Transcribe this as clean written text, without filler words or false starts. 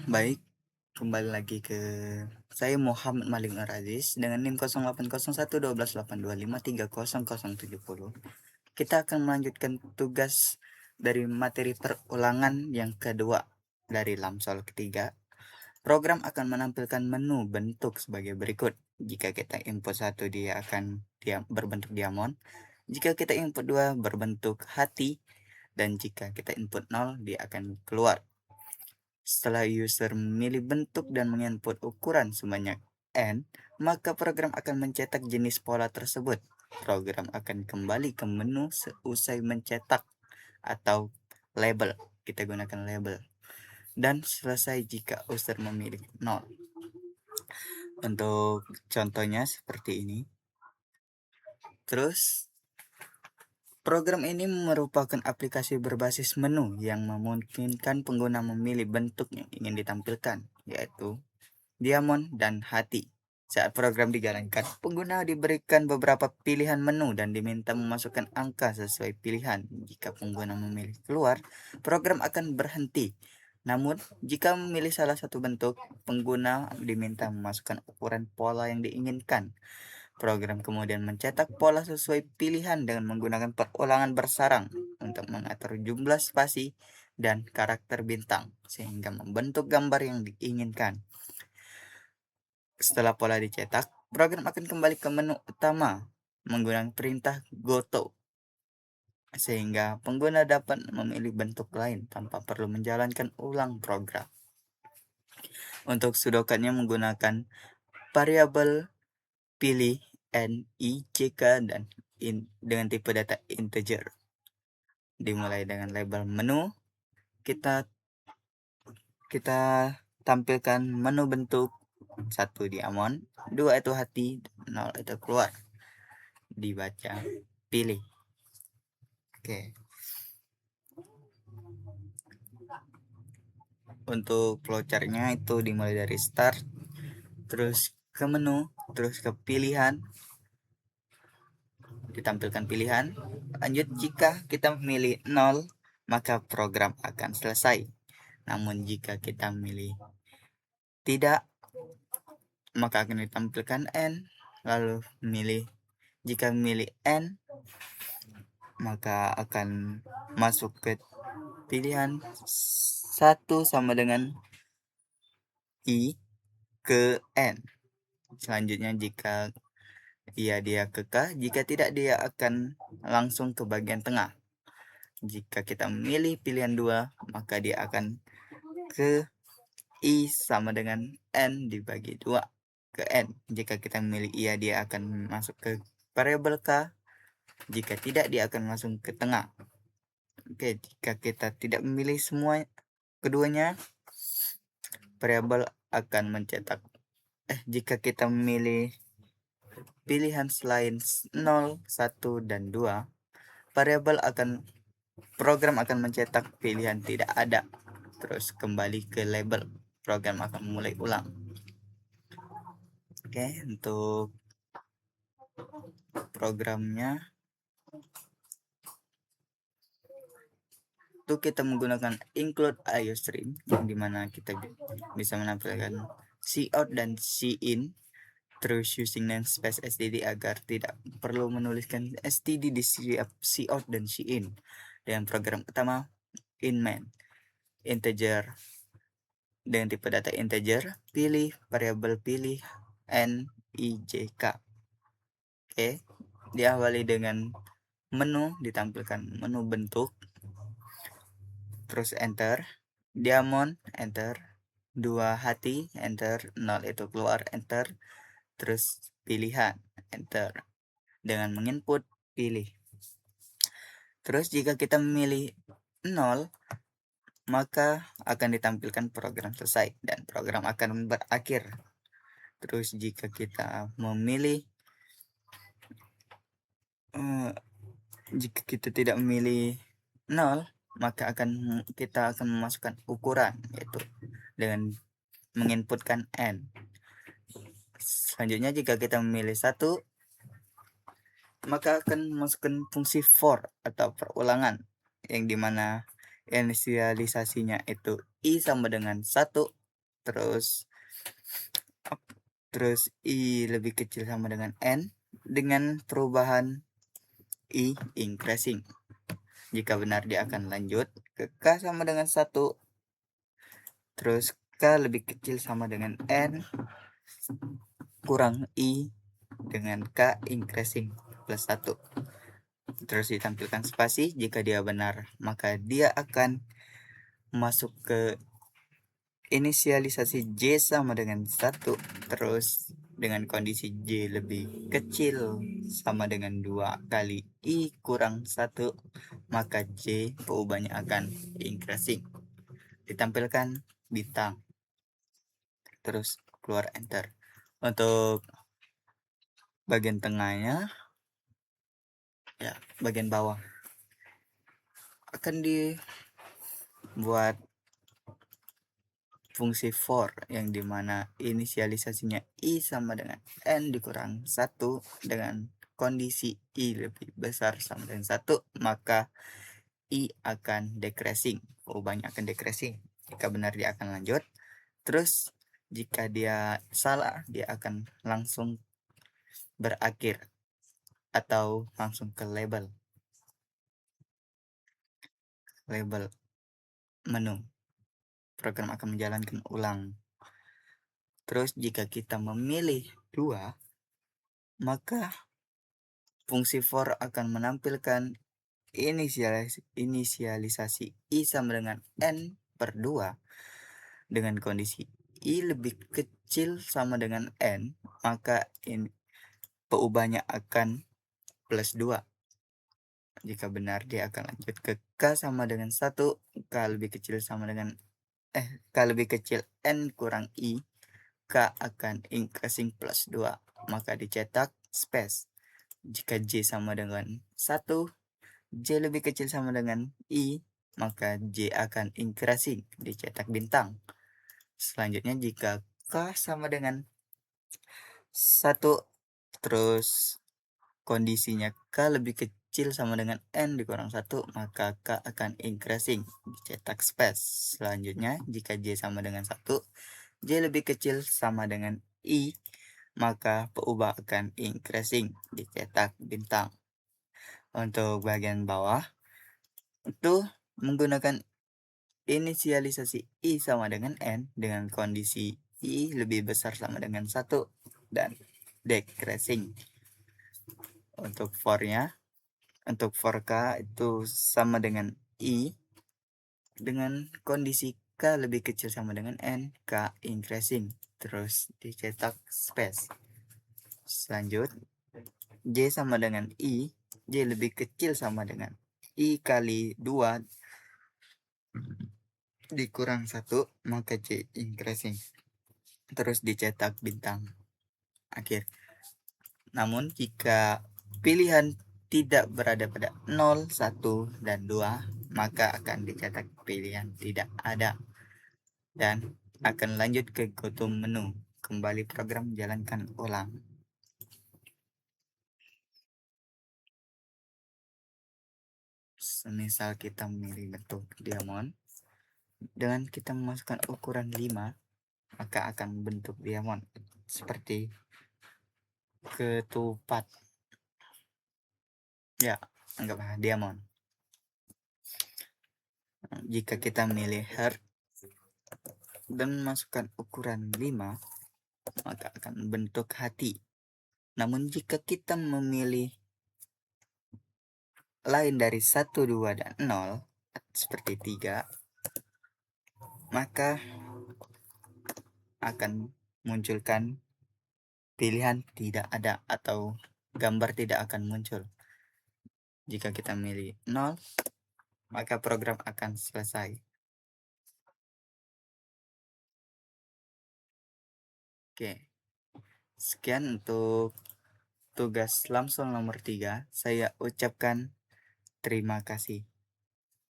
Baik, kembali lagi ke saya Muhammad Malik Nur Aziz dengan NIM 08011282530070. Kita akan melanjutkan tugas dari materi perulangan yang kedua dari Lamsol ketiga. Program akan menampilkan menu bentuk sebagai berikut. Jika kita input 1, dia akan berbentuk diamond. Jika kita input 2, berbentuk hati. Dan jika kita input 0, dia akan keluar. Setelah user memilih bentuk dan menginput ukuran sebanyak N, maka program akan mencetak jenis pola tersebut. Program akan kembali ke menu seusai mencetak atau label. Kita gunakan label. Dan selesai jika user memilih 0. Untuk contohnya seperti ini. Terus, program ini merupakan aplikasi berbasis menu yang memungkinkan pengguna memilih bentuk yang ingin ditampilkan, yaitu diamond dan hati. Saat program dijalankan, pengguna diberikan beberapa pilihan menu dan diminta memasukkan angka sesuai pilihan. Jika pengguna memilih keluar, program akan berhenti. Namun, jika memilih salah satu bentuk, pengguna diminta memasukkan ukuran pola yang diinginkan. Program kemudian mencetak pola sesuai pilihan dengan menggunakan perulangan bersarang untuk mengatur jumlah spasi dan karakter bintang, sehingga membentuk gambar yang diinginkan. Setelah pola dicetak, program akan kembali ke menu utama menggunakan perintah goto, sehingga pengguna dapat memilih bentuk lain tanpa perlu menjalankan ulang program. Untuk sudokannya menggunakan variabel pilih N, I, J, K, dan dengan tipe data integer. Dimulai dengan label menu, kita tampilkan menu bentuk 1 diamond, 2 itu hati, 0 itu keluar. Dibaca, pilih. Oke. Untuk flowchartnya itu dimulai dari start, terus ke menu, terus ke pilihan, ditampilkan pilihan. Lanjut, jika kita memilih 0, maka program akan selesai. Namun jika kita memilih tidak, maka akan ditampilkan N. Lalu jika memilih N, maka akan masuk ke pilihan 1 sama dengan I ke N. Selanjutnya jika iya dia ke K, jika tidak dia akan langsung ke bagian tengah. Jika kita memilih pilihan 2, maka dia akan ke I sama dengan N dibagi 2 ke N. Jika kita memilih iya, dia akan masuk ke variabel K. Jika tidak, dia akan langsung ke tengah. Oke, jika kita tidak memilih semua keduanya, variabel akan mencetak jika kita memilih pilihan selain 0, 1, dan 2, program akan mencetak pilihan tidak ada. Terus kembali ke label, program akan mulai ulang. Oke, untuk programnya itu kita menggunakan include IOStream, yang dimana kita bisa menampilkan cout dan cin, terus using namespace std agar tidak perlu menuliskan std di cout dan cin. Dan program utama inmain integer dengan tipe data integer, pilih variabel pilih N, I, J, K. Oke, diawali dengan menu, ditampilkan menu bentuk, terus enter, diamond, enter, 2 hati, enter, 0 itu keluar, enter, terus pilihan, enter, dengan menginput pilih. Terus jika kita memilih 0, maka akan ditampilkan program selesai dan program akan berakhir. Terus jika kita memilih jika kita tidak memilih 0, maka kita akan memasukkan ukuran, yaitu dengan menginputkan N. Selanjutnya jika kita memilih 1, maka akan memasukkan fungsi for atau perulangan, yang dimana inisialisasinya itu I sama dengan 1, terus I lebih kecil sama dengan N dengan perubahan I increasing. Jika benar dia akan lanjut ke K sama dengan 1, terus K lebih kecil sama dengan N kurang I dengan K increasing plus 1. Terus ditampilkan spasi. Jika dia benar, maka dia akan masuk ke inisialisasi J sama dengan 1, terus dengan kondisi J lebih kecil sama dengan 2 kali I kurang 1, maka J perubahannya akan increasing. Ditampilkan bintang, terus keluar enter. Untuk bagian tengahnya, ya bagian bawah akan dibuat fungsi for yang dimana inisialisasinya I sama dengan N dikurang 1 dengan kondisi I lebih besar sama dengan 1, maka I akan decreasing, perubahannya akan decreasing. Jika benar dia akan lanjut, terus jika dia salah dia akan langsung berakhir atau langsung ke label menu. Program akan menjalankan ulang. Terus jika kita memilih 2, maka fungsi for akan menampilkan inisialisasi I sama dengan N per 2 dengan kondisi I lebih kecil sama dengan N, maka perubahannya akan plus 2. Jika benar dia akan lanjut ke K sama dengan 1, K lebih kecil sama dengan K lebih kecil N kurang I, K akan increasing plus 2, maka dicetak space. Jika J sama dengan 1, J lebih kecil sama dengan I, maka J akan increasing, dicetak bintang. Selanjutnya jika K sama dengan 1, terus kondisinya K lebih kecil sama dengan N dikurang 1, maka K akan increasing, dicetak space. Selanjutnya jika J sama dengan 1, J lebih kecil sama dengan I, maka perubahan akan increasing, dicetak bintang. Untuk bagian bawah itu menggunakan inisialisasi I sama dengan N dengan kondisi I lebih besar sama dengan 1 dan decreasing. Untuk for K itu sama dengan I dengan kondisi K lebih kecil sama dengan N, K increasing, terus dicetak space. Selanjut J sama dengan I, J lebih kecil sama dengan I kali 2 dikurang 1, maka J increasing, terus dicetak bintang akhir. Namun jika pilihan tidak berada pada 0, 1, dan 2, maka akan dicetak pilihan tidak ada dan akan lanjut ke goto menu. Kembali program jalankan ulang. Semisal kita memilih bentuk diamond, dengan kita memasukkan ukuran 5, maka akan bentuk diamond seperti ketupat. Ya, anggaplah diamond. Jika kita memilih heart dan masukkan ukuran 5, maka akan bentuk hati. Namun jika kita memilih lain dari 1, 2, dan 0 seperti 3, maka akan munculkan pilihan tidak ada atau gambar tidak akan muncul. Jika kita memilih 0, maka program akan selesai. Oke, sekian untuk tugas Lamsol nomor 3. Saya ucapkan terima kasih.